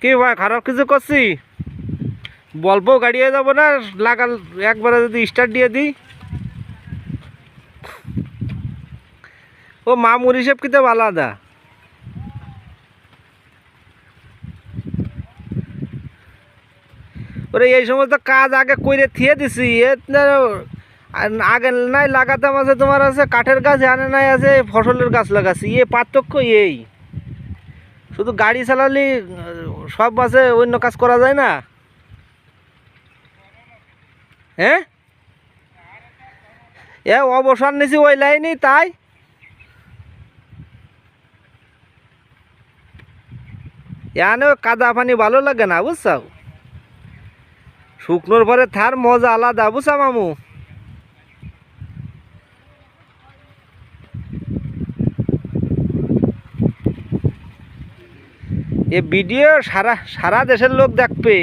কি ভাই খারাপ কিছু করছি? বলবো গাড়িয়ে যাবো না লাগাল একবারে যদি স্টার্ট দিয়ে দিই। ও মামুর হিসেব কিতে আলাদা। ওরে এই সমস্ত কাজ আগে কইরে থিয়ে দিছি। আগে নাই লাগাতাম আছে তোমার আছে কাঠের গাছ, আনে নাই আছে ফসলের গাছ লাগাচ্ছি। পার্থক্য এই, শুধু গাড়ি চালালি সব মাসে অন্য কাজ করা যায় না। হ্যাঁ অবসর নিছি ওই লাইনই, তাই এনে কাদা পানি ভালো লাগে না বুঝছাও। শুকনোর পরে থার মজা আলাদা বুঝছা মামু। এ ভিডিও সারা সারা দেশের লোক দেখবে।